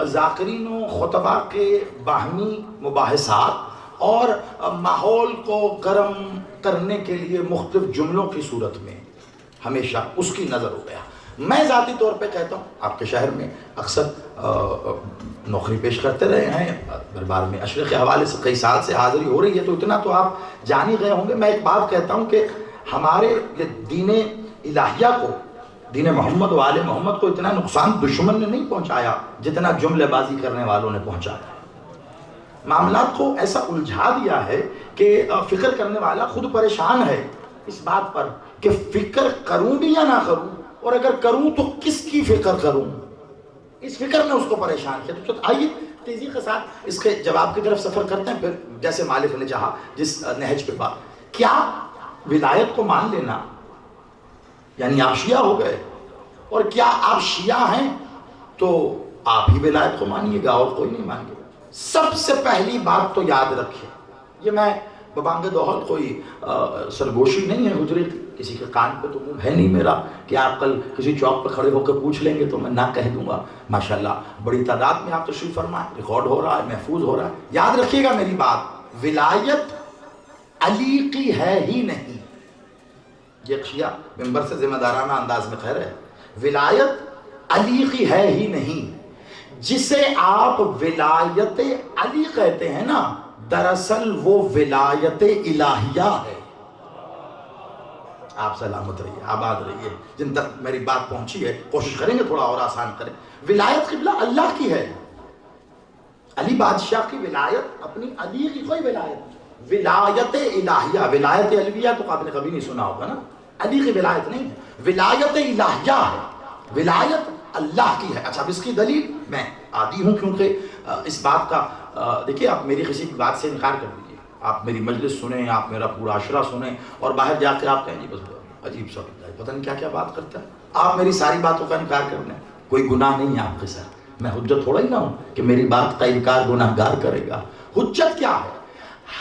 ذاکرین و خطبہ کے باہمی مباحثات اور ماحول کو گرم کرنے کے لیے مختلف جملوں کی صورت میں ہمیشہ اس کی نظر ہو گیا. میں ذاتی طور پہ کہتا ہوں آپ کے شہر میں اکثر نوکری پیش کرتے رہے ہیں, دربار میں اشرے کے حوالے سے کئی سال سے حاضری ہو رہی ہے, تو اتنا تو آپ جان ہی گئے ہوں گے. میں ایک بات کہتا ہوں کہ ہمارے یہ دین الہیہ کو, دین محمد و آل محمد کو اتنا نقصان دشمن نے نہیں پہنچایا جتنا جملے بازی کرنے والوں نے پہنچایا. معاملات کو ایسا الجھا دیا ہے کہ فکر کرنے والا خود پریشان ہے اس بات پر کہ فکر کروں بھی یا نہ کروں, اور اگر کروں تو کس کی فکر کروں. اس فکر نے اس کو پریشان کیا. تو آئیے تیزی کے ساتھ اس کے جواب کی طرف سفر کرتے ہیں. پھر جیسے مالک نے چاہا جس نہج پہ بات, کیا ولایت کو مان لینا یعنی آپ شیعہ ہو گئے, اور کیا آپ شیعہ ہیں تو آپ ہی ولایت کو مانیے گا اور کوئی نہیں مانگے گا. سب سے پہلی بات تو یاد رکھیں, یہ میں ببانگ دوحل کوئی سرگوشی نہیں ہے حجرے کی, کسی کے کان پہ تو منہ ہے نہیں میرا کہ آپ کل کسی چوک پہ کھڑے ہو کے پوچھ لیں گے تو میں نہ کہہ دوں گا. ماشاءاللہ بڑی تعداد میں آپ تشریف فرمائیں, ریکارڈ ہو رہا ہے, محفوظ ہو رہا ہے. یاد رکھیے گا میری بات, ولایت علی کی ہے ہی نہیں. یہ شیعہ ممبر سے ذمہ دارانہ انداز میں خیر ہے, ولایت علی کی ہے ہی نہیں. جسے آپ ولایت علی کہتے ہیں نا, دراصل وہ ولایت الہیہ ہے. آپ سلامت رہیے, آباد رہیے. جن تک میری بات پہنچی ہے کوشش کریں گے تھوڑا اور آسان کریں. ولایت قبلہ اللہ کی ہے, علی بادشاہ کی ولایت, اپنی علی کی کوئی ولایت, ولایت الہیہ. ولایت علویہ تو آپ نے کبھی نہیں سنا ہوگا نا, علی کی ولایت نہیں ہے, ولایت الہیہ ہے, ولایت اللہ کی ہے. اچھا اب اس کی دلیل میں عادی ہوں کیونکہ اس بات کا دیکھیے, آپ میری کسی کی بات سے انکار کر دیجیے, آپ میری مجلس سنیں, آپ میرا پورا عشرہ سنیں, اور باہر جا کے آپ کہیں جی بس عجیب سا پتہ نہیں کیا کیا بات کرتا ہے. آپ میری ساری باتوں کا انکار کر لیں, کوئی گناہ نہیں ہے آپ کے سر. میں حجت تھوڑا ہی نہ ہوں کہ میری بات کا انکار گناہ گار کرے گا. حجت کیا ہے؟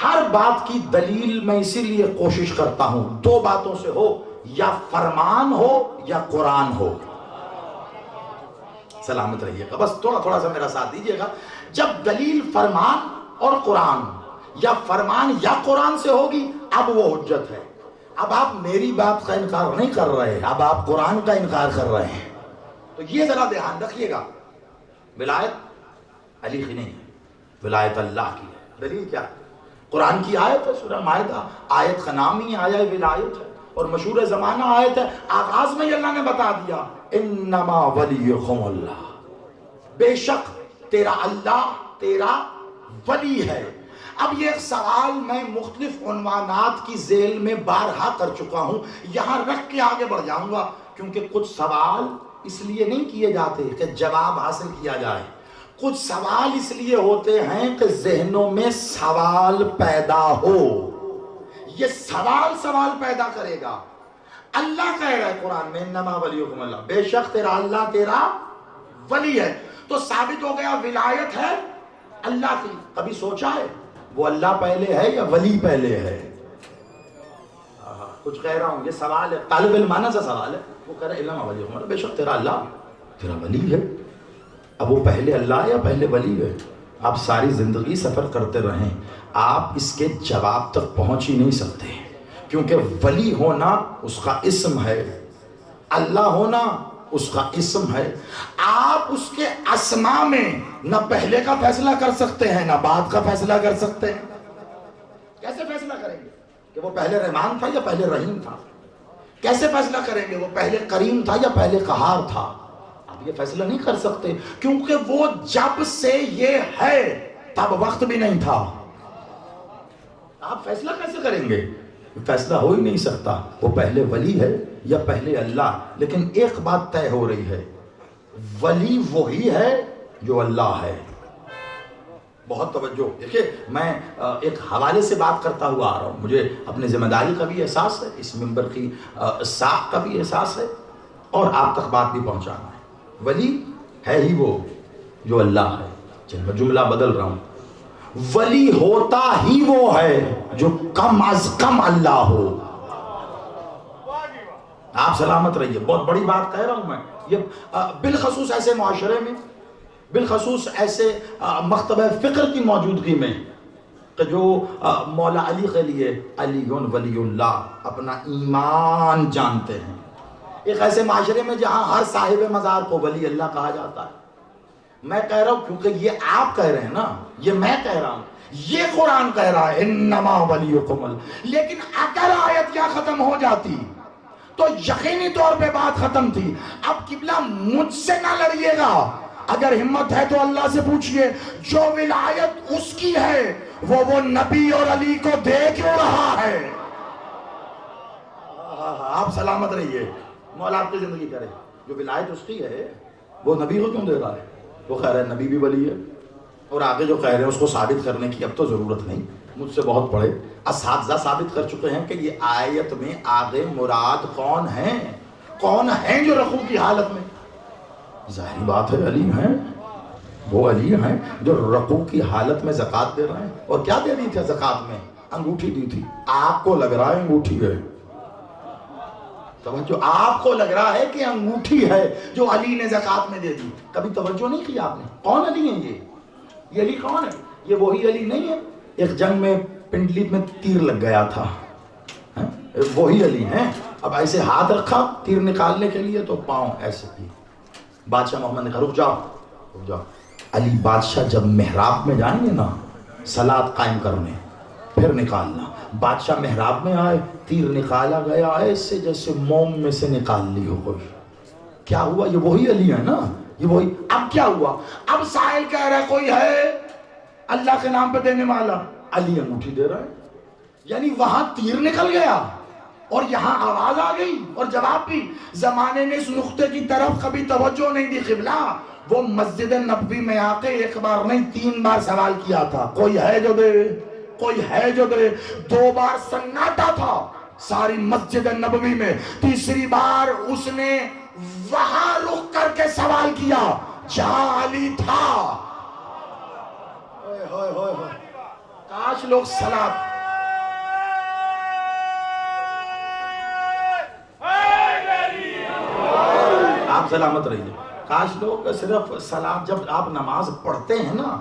ہر بات کی دلیل میں اسی لیے کوشش کرتا ہوں دو باتوں سے ہو, یا فرمان ہو یا قرآن ہو. سلامت رہیے گا, بس تھوڑا سا میرا ساتھ دیجئے گا. جب دلیل فرمان اور قرآن, یا فرمان یا قرآن سے ہوگی, اب وہ حجت ہے. اب آپ میری بات کا انکار نہیں کر رہے, اب آپ قرآن کا انکار کر رہے ہیں. تو یہ ذرا دھیان رکھیے گا, ولایت علی کی نہیں ہے, ولایت اللہ کی ہے. دلیل کیا ہے؟ قرآن کی آیت ہے, سورہ مائدہ, آیت کا نام ہی آیا ولایت ہے, اور مشہور زمانہ آیت ہے. آغاز میں اللہ نے بتا دیا, انما ولیکم اللہ, بے شک تیرا اللہ تیرا ولی ہے. اب یہ سوال میں مختلف عنوانات کی ذیل میں بارہا کر چکا ہوں, یہاں رکھ کے آگے بڑھ جاؤں گا, کیونکہ کچھ سوال اس لیے نہیں کیے جاتے کہ جواب حاصل کیا جائے, کچھ سوال اس لیے ہوتے ہیں کہ ذہنوں میں سوال پیدا ہو. یہ سوال پیدا کرے گا. اللہ کہہ رہا ہے قرآن میں, انما ولیکم اللہ, بے شک تیرا اللہ تیرا ولی ہے. تو ثابت ہو گیا ولایت ہے اللہ کی. کبھی سوچا ہے وہ اللہ پہلے ہے یا ولی پہلے ہے؟ کچھ کہہ رہا ہوں, یہ سوال ہے, طالب علمانہ سے سوال ہے. وہ کہہ رہا ہے انما ولیکم اللہ, بے شک تیرا اللہ تیرا ولی ہے. اب وہ پہلے اللہ یا پہلے ولی ہے؟ آپ ساری زندگی سفر کرتے رہیں, آپ اس کے جواب تک پہنچ ہی نہیں سکتے, کیونکہ ولی ہونا اس کا اسم ہے, اللہ ہونا اس کا اسم ہے. آپ اس کے اسماء میں نہ پہلے کا فیصلہ کر سکتے ہیں نہ بعد کا فیصلہ کر سکتے ہیں. کیسے فیصلہ کریں گے کہ وہ پہلے رحمان تھا یا پہلے رحیم تھا؟ کیسے فیصلہ کریں گے وہ پہلے کریم تھا یا پہلے قہار تھا؟ آپ یہ فیصلہ نہیں کر سکتے, کیونکہ وہ جب سے یہ ہے تب وقت بھی نہیں تھا. آپ فیصلہ کیسے کریں گے؟ فیصلہ ہو ہی نہیں سکتا, وہ پہلے ولی ہے یا پہلے اللہ. لیکن ایک بات طے ہو رہی ہے, ولی وہی ہے جو اللہ ہے. بہت توجہ دیکھیے, میں ایک حوالے سے بات کرتا ہوا آ رہا ہوں, مجھے اپنی ذمہ داری کا بھی احساس ہے, اس ممبر کی ساکھ کا بھی احساس ہے, اور آپ تک بات بھی پہنچانا ہے. ولی ہے ہی وہ جو اللہ ہے. چل میں جملہ بدل رہا ہوں, ولی ہوتا ہی وہ ہے جو کم از کم اللہ ہو. آپ سلامت رہیے, بہت بڑی بات کہہ رہا ہوں میں. یہ بالخصوص ایسے معاشرے میں بالخصوص ایسے مکتبہ فکر کی موجودگی میں کہ جو مولا علی کے لیے علی ولی اللہ اپنا ایمان جانتے ہیں، ایک ایسے معاشرے میں جہاں ہر صاحب مزار کو ولی اللہ کہا جاتا ہے. میں کہہ رہا ہوں کیونکہ یہ آپ کہہ رہے ہیں نا، یہ میں کہہ رہا ہوں، یہ قرآن کہہ رہا ہے انما ولیکم اللہ. لیکن اگر آیت کیا ختم ہو جاتی تو یقینی طور پہ بات ختم تھی. اب قبلہ مجھ سے نہ لڑیے گا، اگر ہمت ہے تو اللہ سے پوچھئے جو ولایت اس کی ہے وہ نبی اور علی کو دے کیوں رہا ہے. آپ سلامت رہیے، مولا آپ کی زندگی کرے. جو ولایت اس کی ہے وہ نبی کو کیوں دے رہا ہے؟ وہ کہہ رہا ہے نبی بھی ولی ہے، اور آگے جو کہہ رہے ہیں اس کو ثابت کرنے کی اب تو ضرورت نہیں، مجھ سے بہت پڑھے اساتذہ ثابت کر چکے ہیں کہ یہ آیت میں آگے مراد کون ہیں؟ کون ہیں جو رکوع کی حالت میں؟ ظاہری بات ہے علی ہیں، وہ علی ہیں جو رکوع کی حالت میں زکوٰۃ دے رہے ہیں. اور کیا دے دی تھی زکوٰۃ میں؟ انگوٹھی دی تھی. آپ کو لگ رہا ہے انگوٹھی ہے، توجہ، آپ کو لگ رہا ہے کہ انگوٹھی ہے جو علی نے زکوٰۃ میں دے دی. کبھی توجہ نہیں کی آپ نے؟ کون علی ہیں یہ علی کون ہے؟ یہ وہی علی نہیں ہے ایک جنگ میں پنڈلی میں تیر لگ گیا تھا، وہی علی ہیں. اب ایسے ہاتھ رکھا تیر نکالنے کے لیے تو پاؤں ایسے کی. بادشاہ محمد نے کہا رک جاؤ رک جاؤ. علی بادشاہ جب محراب میں جائیں گے نا صلاۃ قائم کرنے پھر نکالنا. بادشاہ محراب میں آئے، تیر نکالا گیا ایسے جیسے موم میں سے نکال لی ہو کوئی. کیا ہوا؟ یہ وہی علی ہے نا، یہ وہی. اب کیا ہوا؟ اب سائل کہہ رہا ہے کوئی ہے اللہ کے نام پہ دینے والا، علی انگوٹھی دے رہا ہے. یعنی وہاں تیر نکل گیا اور یہاں آواز آ گئی اور جواب بھی. زمانے نے اس نقطے کی طرف کبھی توجہ نہیں دی. قبلہ وہ مسجد نبوی میں آ کے ایک بار نہیں 3 بار سوال کیا تھا کوئی ہے جو دے، کوئی ہے جو دے. 2 بار سناٹا تھا ساری مسجد نبوی میں. تیسری بار اس نے وہاں رخ کر کے سوال کیا جہاں علی تھا. کاش لوگ صلاۃ، آپ سلامت رہیے، کاش لوگ صرف صلاۃ جب آپ نماز پڑھتے ہیں نا.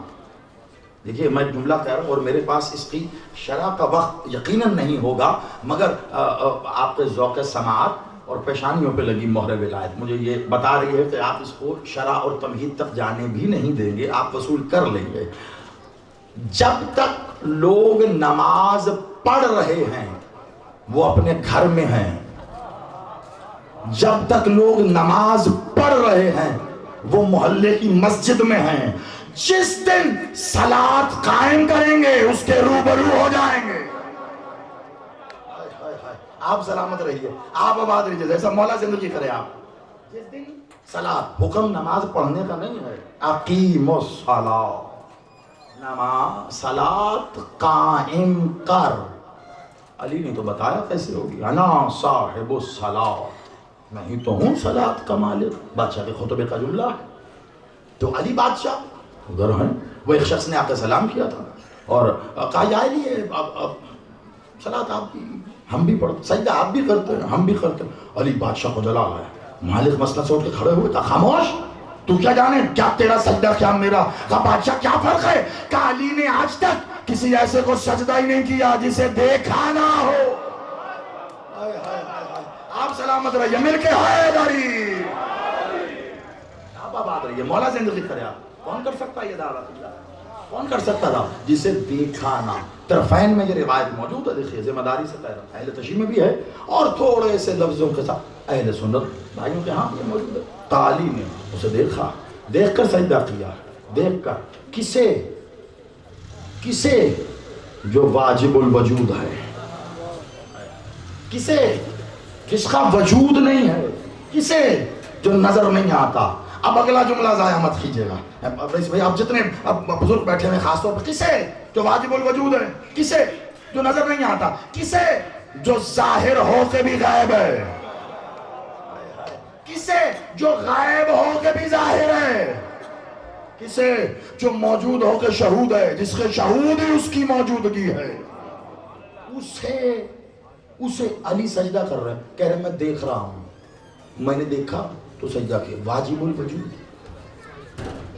دیکھیے میں جملہ کہہ رہا ہوں اور میرے پاس اس کی شرح کا وقت یقیناً نہیں ہوگا، مگر آپ کے ذوق سماعت اور پیشانیوں پہ لگی مہر ولایت مجھے یہ بتا رہی ہے کہ آپ اس کو شرح اور تمہید تک جانے بھی نہیں دیں گے، آپ وصول کر لیں گے. جب تک لوگ نماز پڑھ رہے ہیں وہ اپنے گھر میں ہیں، جب تک لوگ نماز پڑھ رہے ہیں وہ محلے کی مسجد میں ہیں. جس دن صلاۃ قائم کریں گے اس کے روبرو ہو جائیں گے. آپ سلامت رہیے، آپ آباد رہیے، جیسا مولا زندگی کرے. آپ جس دن صلاۃ، حکم نماز پڑھنے کا نہیں ہے، اقیموا الصلاۃ، نماز صلاۃ قائم کر. علی نے تو بتایا کیسے ہوگی، انا صاحب الصلاۃ، میں ہی تو ہوں صلاۃ کا مالک. بادشاہ کے خطبے کا جملہ ہے. تو علی بادشاہ ادھر ہیں. وہ ایک شخص نے آپ کا سلام کیا تھا اور کہا یا علی اب صلاۃ آپ بھی ہم بھی پڑھتے، سجدہ آپ بھی کرتے ہیں ہم بھی کرتے ہیں. علی بادشاہ کو جلال ہے. مالک مسئلہ سے اٹھ کے کھڑے ہوئے، کہا خاموش، تو کیا جانے کیا تیرا سجدہ کیا میرا. کہا بادشاہ کیا فرق ہے؟ کہا علی نے آج تک کسی ایسے کو سجدہ ہی نہیں کیا جسے دیکھا نہ ہو. آپ سلامت رہیے، مل کے حیدری. آپ آباد رہیے، مولا زندگی کرے. آپ کون کر سکتا ہے یہ دعویٰ؟ کون کر سکتا تھا جسے دیکھا نہ. طرفین میں یہ روایت موجود ہے، دیکھیے ذمہ داری سے کہہ رہا ہوں، اہل تشیع میں بھی ہے اور تھوڑے سے لفظوں کے ساتھ اہل سنت بھائیوں کے ہاں یہ موجود ہے. علی نے اسے دیکھا، دیکھ کر سجدہ کیا. دیکھ کر کسے؟ کسے؟ جو واجب الوجود ہے. کسے؟ جس کا وجود نہیں ہے. کسے؟ جو نظر نہیں آتا. اب اگلا جملہ ضائع مت کیجیے گا بھائی، آپ جتنے بزرگ بیٹھے ہیں خاص طور پر. کسے؟ جو واجب الوجود ہے. کسے؟ جو نظر نہیں آتا. کسے؟ جو ظاہر ہو کے بھی غائب ہے. کسے؟ جو غائب ہو کے بھی ظاہر ہے. کسے؟ جو موجود ہو کے شہود ہے، جس کے شہود ہی اس کی موجودگی ہے. اسے علی سجدہ کر رہے ہیں، کہہ رہے ہیں میں دیکھ رہا ہوں، میں نے دیکھا تو سجدہ کیا. واجب الوجود.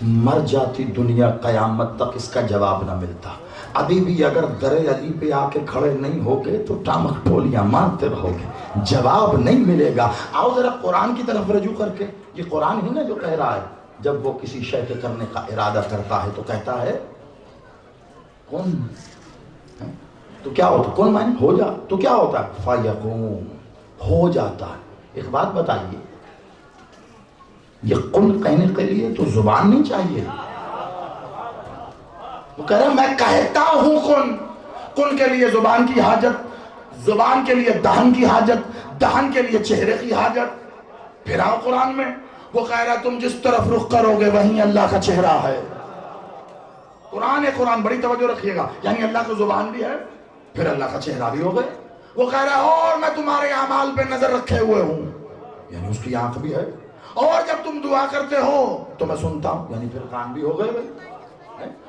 مر جاتی دنیا قیامت تک اس کا جواب نہ ملتا. ابھی بھی اگر در علی پہ آ کے کھڑے نہیں ہوگے تو ٹامک ٹولیاں مارتے رہو گے, جواب نہیں ملے گا. آؤ ذرا قرآن کی طرف رجوع کر کے, یہ قرآن ہی نا جو کہہ رہا ہے جب وہ کسی شے کے کرنے کا ارادہ کرتا ہے تو کہتا ہے کون, تو کیا ہوتا, کون معنی ہو جا, تو کیا ہوتا ہے فیکون, ہو جاتا ہے. ایک بات بتائیے, یہ کن کہنے کے لیے تو زبان نہیں چاہیے. وہ کہہ رہا میں کہتا ہوں کن, کن کے لیے زبان کی حاجت, زبان کے لیے دہن کی حاجت, دہن کے لیے چہرے کی حاجت. پھر آؤ قرآن میں, وہ کہہ رہا تم جس طرف رخ کرو گے وہیں اللہ کا چہرہ ہے. قرآن ہے, قرآن بڑی توجہ رکھیے گا, یعنی اللہ کی زبان بھی ہے پھر اللہ کا چہرہ بھی ہو گئے. وہ کہہ رہا ہے اور میں تمہارے اعمال پہ نظر رکھے ہوئے ہوں, یعنی اس کی آنکھ بھی ہے. اور جب تم دعا کرتے ہو تو میں سنتا ہوں, یعنی پھر کان بھی ہو گئے بھائی.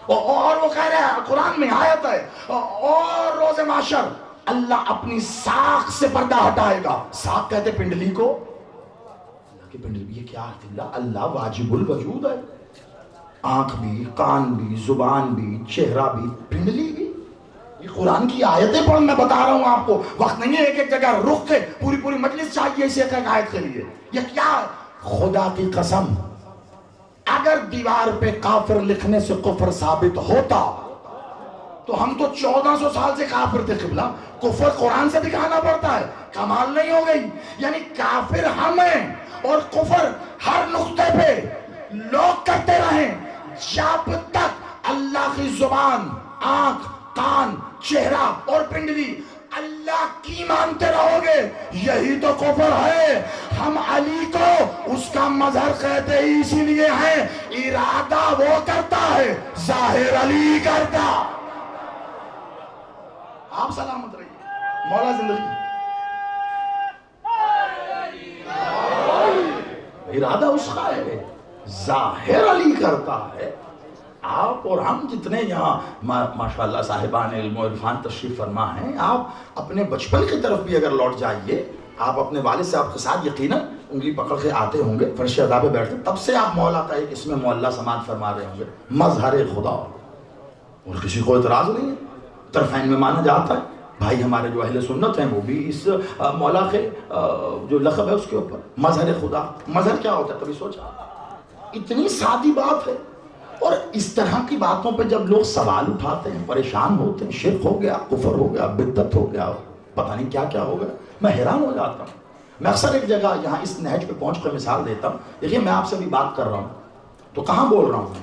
اور وہ کہہ رہا ہے قرآن میں آیت ہے, اور روز محشر اللہ اپنی ساق سے پردہ ہٹائے گا. ساق کہتے پنڈلی کو, اللہ کی پنڈلی, یہ کیا ہے, اللہ واجب الوجود ہے. آنکھ بھی, کان بھی, زبان بھی, چہرہ بھی, پنڈلی بھی. یہ قرآن کی آیتیں پڑھ, میں بتا رہا ہوں آپ کو, وقت نہیں ہے ایک ایک جگہ رخ کے پوری پوری مجلس چاہیے اسے ایک ایک آیت کے لیے. یہ کیا, خدا کی قسم اگر دیوار پہ کافر لکھنے سے کفر ثابت ہوتا تو ہم تو 1400 سال سے کافر تھے. قبلہ کفر قرآن سے دکھانا پڑتا ہے, کمال نہیں ہو گئی. یعنی کافر ہم ہیں اور کفر ہر نقطے پہ لوگ کرتے رہیں جب تک اللہ کی زبان, آنکھ, کان, چہرہ اور پنڈلی اللہ کی مانتے رہو گے. یہی تو کفر ہے. ہم علی کو اس کا مظہر کہتے ہی اسی لیے ہیں, ارادہ وہ کرتا ہے, ظاہر علی کرتا. آپ سلامت رہیے, مولا زندگی. ارادہ اس کا ہے, ظاہر علی کرتا ہے. آپ اور ہم جتنے یہاں ماشاءاللہ صاحبان علم و عرفان تشریف فرما ہیں, آپ اپنے بچپن کی طرف بھی اگر لوٹ جائیے, آپ اپنے والد صاحب کے ساتھ یقیناً انگلی پکڑ کے آتے ہوں گے, فرش ادا پہ بیٹھتے, تب سے آپ مولا کا ایک اس میں معلّہ سماعت فرما رہے ہوں گے, مظہر خدا. اور کسی کو اعتراض نہیں ہے, طرفین میں مانا جاتا ہے. بھائی ہمارے جو اہل سنت ہیں وہ بھی اس مولا کے جو لقب ہے اس کے اوپر مظہر خدا. مظہر کیا ہوتا ہے, کبھی سوچا؟ اتنی سادی بات ہے. اور اس طرح کی باتوں پہ جب لوگ سوال اٹھاتے ہیں, پریشان ہوتے ہیں, شرک ہو گیا, کفر ہو گیا, بدعت ہو گیا, پتہ نہیں کیا کیا ہو گیا, میں حیران ہو جاتا ہوں. میں اکثر ایک جگہ یہاں اس نہج پہ پہنچ کر مثال دیتا ہوں. دیکھیے میں آپ سے بھی بات کر رہا ہوں تو کہاں بول رہا ہوں,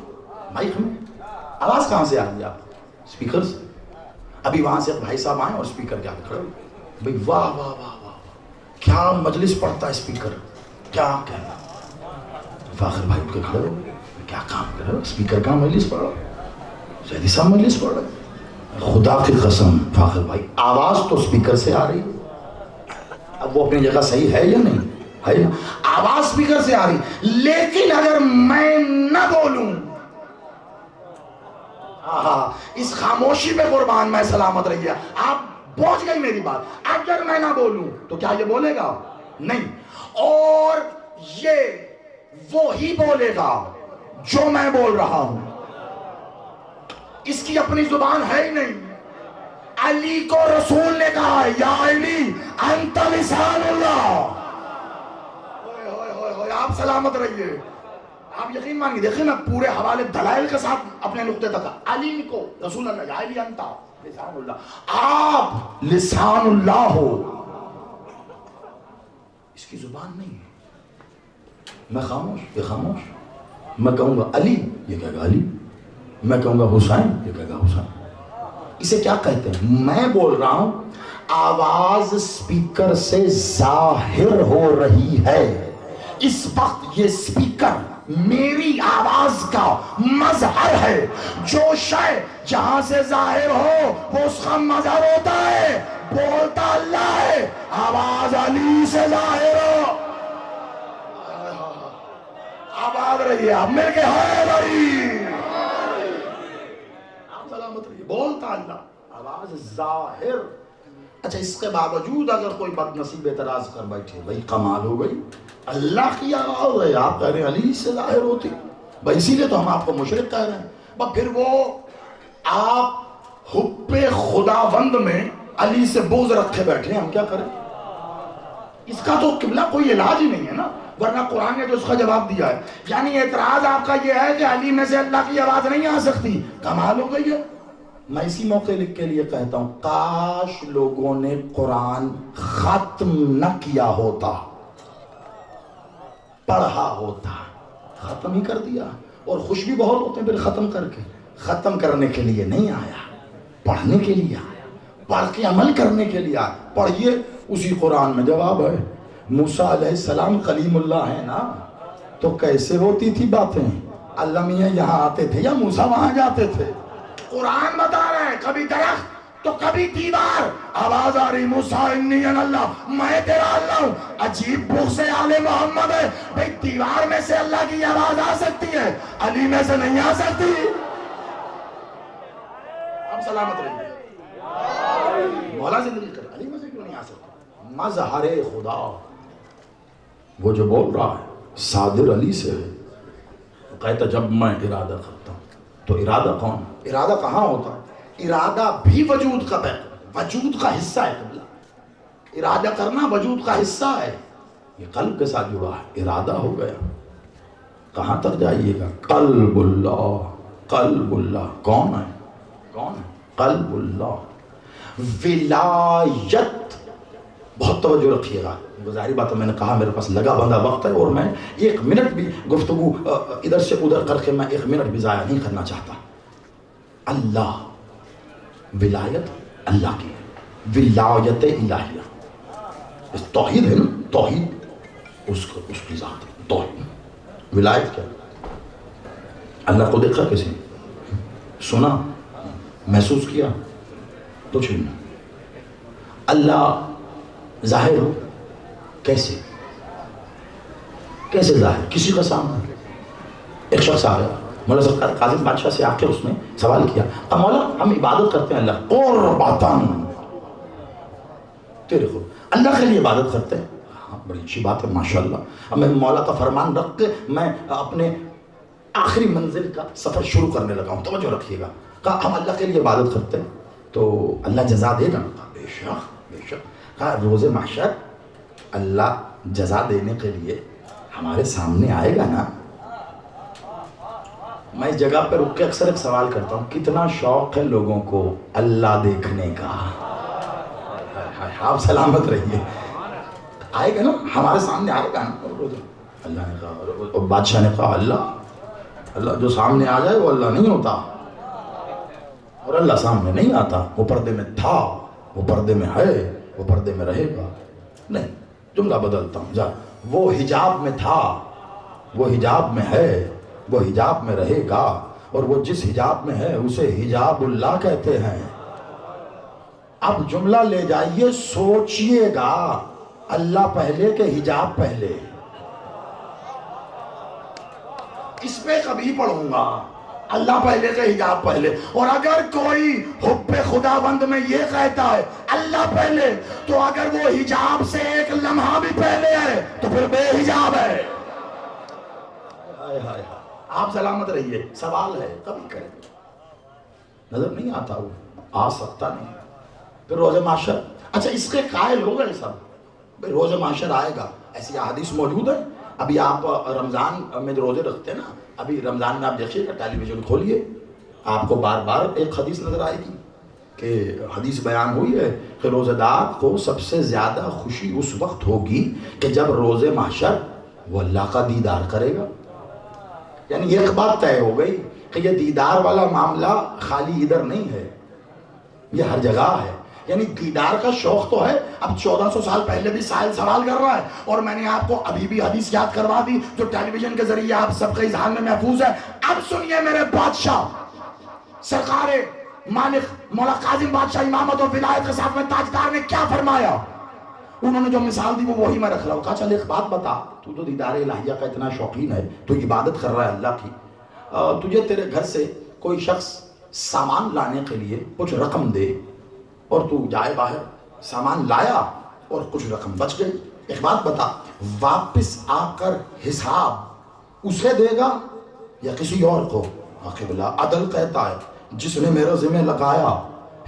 مائک میں. آواز کہاں سے آ رہی ہے آپ, اسپیکر سے. ابھی وہاں سے بھائی صاحب آئے اور اسپیکر کے آگے کھڑے ہوئے, بھائی واہ واہ واہ واہ, کیا مجلس پڑھتا ہے اسپیکر, کیا کہنا. فاخر بھائی اٹھ کے کھڑے ہو, کیا کام کر رہے ہو, اسپیکر کا مجلس پڑھ رہا, زیدی صاحب مجلس پڑھ رہے. خدا کی قسم فاخر بھائی, آواز تو اسپیکر سے آ رہی ہے. اب وہ اپنی جگہ صحیح ہے یا نہیں ہے نا, آواز اسپیکر سے آ رہی, لیکن اگر میں نہ بولوں, اس خاموشی پہ قربان میں سلامت رہیے, آپ پہنچ گئی میری بات. اگر میں نہ بولوں تو کیا یہ بولے گا؟ نہیں. اور یہ وہی بولے گا جو میں بول رہا ہوں. اس کی اپنی زبان ہے ہی نہیں. علی کو رسول نے کہا ہے, یا علی انت لسان اللہ. آپ سلامت رہیے, آپ یقین مانیے. دیکھیں میں پورے حوالے دلائل کے ساتھ اپنے نقطے تک, علی کو رسول اللہ, یا علی انت لسان اللہ, آپ لسان اللہ ہو. اس کی زبان نہیں ہے. میں خاموش, یہ خاموش. میں کہوں گا علی, یہ کہے گا علی. میں کہوں گا حسین, یہ کہے گا حسین. اسے کیا کہتے ہیں؟ میں بول رہا ہوں, آواز اسپیکر سے ظاہر ہو رہی ہے. اس وقت یہ اسپیکر میری آواز کا مظہر ہے. جو شے جہاں سے ظاہر ہو وہ اس کا مظہر ہوتا ہے. بولتا اللہ ہے, آواز علی سے ظاہر ہو. آباد رہیے آپ مل کے, ہائے بھائی, آپ سلامت رہیے. بولتا اللہ, آواز ظاہر. اچھا اس کے باوجود اگر کوئی بد نصیب اعتراض کر بیٹھے, بھائی کمال ہو گئی, اللہ کی آواز ہے, آپ کہہ رہے ہیں علی سے ظاہر ہوتی. بھائی اسی لیے تو ہم آپ کو مشرک کہہ رہے ہیں. پھر وہ آپ حب خداوند میں علی سے بغض رکھے بیٹھے ہیں، ہم کیا کریں؟ اس کا تو قبلہ کوئی علاج ہی نہیں ہے نا، ورنہ قرآن نے جو اس کا جواب دیا ہے. یعنی اعتراض آپ کا یہ ہے کہ علی میں سے اللہ کی آواز نہیں آ سکتی. کمال ہو گئی ہے. میں اسی موقع کے لیے کہتا ہوں کاش لوگوں نے قرآن ختم نہ کیا ہوتا، پڑھا ہوتا. ختم ہی کر دیا، اور خوش بھی بہت ہوتے ہیں پھر ختم کر کے. ختم کرنے کے لیے نہیں آیا، پڑھنے کے لیے آیا، پڑھ کے عمل کرنے کے لیے آیا. پڑھیے، اسی قرآن میں جواب ہے. موسیٰ علیہ السلام کلیم اللہ ہے نا، تو کیسے ہوتی تھی باتیں؟ اللہ میاں یہاں آتے تھے یا موسیٰ وہاں جاتے تھے؟ قرآن بتا رہے ہیں کبھی درخت تو کبھی دیوار. آواز آ رہی موسیٰ انی انا اللہ، میں تیرا اللہ ہوں. عجیب بغض آل محمد ہے بھئی، دیوار میں سے اللہ کی آواز آ سکتی ہے، علی میں سے نہیں آ سکتی. اب سلامت رہیے. مولا زندگی کر، علی میں سے کیوں نہیں آ سکتی؟ مظہر خدا وہ جو بول رہا ہے صادر علی سے ہے. کہتا جب میں ارادہ کرتا ہوں تو ارادہ کون؟ ارادہ کہاں ہوتا؟ ارادہ بھی وجود کا وجود کا حصہ ہے. قبلہ ارادہ کرنا وجود کا حصہ ہے. یہ قلب کے ساتھ جڑا ہے. ارادہ ہو گیا، کہاں تک جائیے گا؟ قلب اللہ. قلب اللہ کون ہے؟ کون ہے؟ قلب اللہ. ولایت، بہت توجہ رکھیے گا. ظاہری بات ہے، میں نے کہا میرے پاس لگا بندہ وقت ہے، اور میں ایک منٹ بھی گفتگو ادھر سے ادھر کر کے میں ایک منٹ بھی ضائع نہیں کرنا چاہتا. اللہ، ولایت اللہ کی ہے، ولایت الہیہ. اس توحید ہے نا، توحید اس کی ذات ہے. توحید، ولایت کیا؟ اللہ کو دیکھا کسی نے؟ سنا؟ محسوس کیا؟ کچھ بھی نہیں. اللہ ظاہر ہو کیسے؟ کیسے ظاہر؟ کسی کا سامنے. ایک شخص آ گیا مولا صاحب قاسم بادشاہ سے، آ کے اس نے سوال کیا، مولا ہم عبادت کرتے ہیں اللہ قربتاً تیرے کو، اللہ کے لیے عبادت کرتے ہیں. ہاں بڑی اچھی بات ہے ماشاءاللہ. اب میں مولا کا فرمان رکھ کے میں اپنے آخری منزل کا سفر شروع کرنے لگا ہوں. توجہ رکھیے گا. کہا ہم اللہ کے لیے عبادت کرتے ہیں تو اللہ جزا دے گا؟ کہا بے شک بے شک. کہا روز محشر اللہ جزا دینے کے لیے ہمارے سامنے آئے گا نا؟ میں اس جگہ پہ رک کے اکثر ایک سوال کرتا ہوں، کتنا شوق ہے لوگوں کو اللہ دیکھنے کا؟ آپ سلامت رہیے. آئے گا نا، ہمارے سامنے آئے گا نا. اللہ نے کہا، بادشاہ نے کہا اللہ جو سامنے آ جائے وہ اللہ نہیں ہوتا، اور اللہ سامنے نہیں آتا. وہ پردے میں تھا، وہ پردے میں ہے، وہ پردے میں رہے گا. نہیں، جملہ بدلتا ہوں جا. وہ حجاب میں تھا، وہ حجاب میں ہے، وہ حجاب میں رہے گا، اور وہ جس حجاب میں ہے اسے حجاب اللہ کہتے ہیں. اب جملہ لے جائیے، سوچئے گا، اللہ پہلے کہ حجاب پہلے؟ اس پہ کبھی پڑھوں گا، اللہ پہلے کہ حجاب پہلے. اور اگر کوئی حب خداوند میں یہ کہتا ہے اللہ پہلے، تو اگر وہ حجاب سے ایک لمحہ بھی پہلے ہے تو پھر بے حجاب ہے. آپ سلامت رہیے. سوال ہے کبھی کریں، نظر نہیں آتا، وہ آ سکتا نہیں. پھر روز محشر، اچھا اس کے قائل ہو گئے سب، روز محشر آئے گا، ایسی احادیث موجود ہے. ابھی آپ رمضان میں جو روزے رکھتے ہیں نا، ابھی رمضان میں آپ دیکھیے گا، ٹیلی ویژن کھولیے، آپ کو بار بار ایک حدیث نظر آئے گی کہ حدیث بیان ہوئی ہے کہ روزہ دار کو سب سے زیادہ خوشی اس وقت ہوگی کہ جب روز محشر وہ اللہ کا دیدار کرے گا. یعنی ایک بات طے ہو گئی کہ یہ دیدار والا معاملہ خالی ادھر نہیں ہے، یہ ہر جگہ ہے. یعنی دیدار کا شوق تو ہے. اب 1400 سال پہلے بھی سائل سوال کر رہا ہے، اور میں نے آپ کو ابھی بھی حدیث یاد کروا دی جو ٹیلی ویژن کے ذریعے آپ سب کے اذہان میں محفوظ ہے. اب سنیے میرے بادشاہ سرکار مالک مولا قاسم بادشاہ امامت اور ولایت کے ساتھ میں تاجدار نے کیا فرمایا. انہوں نے جو مثال دی وہ وہی میں رکھ رہا ہوں. کہا چل ایک بات بتا، تو جو دیدار الہیہ کا اتنا شوقین ہے، تو عبادت کر رہا ہے اللہ کی، تجھے تیرے گھر سے کوئی شخص سامان لانے کے لیے کچھ رقم دے، اور تو جائے باہر سامان لایا اور کچھ رقم بچ گئی. ایک بات بتا، واپس آ کر حساب اسے دے گا یا کسی اور کو. قبلہ عدل کہتا ہے جس نے میرا ذمہ لگایا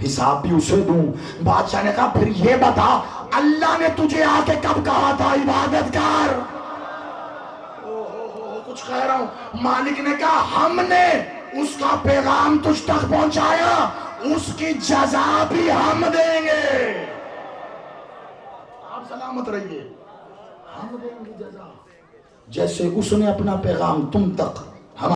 حساب بھی اسے دوں. بادشاہ نے کہا پھر یہ بتا اللہ نے تجھے آ کے کب کہا تھا عبادت کر؟ کچھ کہہ رہا ہوں. مالک نے کہا ہم نے اس کا پیغام تجھ تک پہنچایا، اس کی جزا بھی ہم دیں گے. آپ سلامت رہیے. ہم دیں گے جزا. جیسے اس نے اپنا پیغام تم تک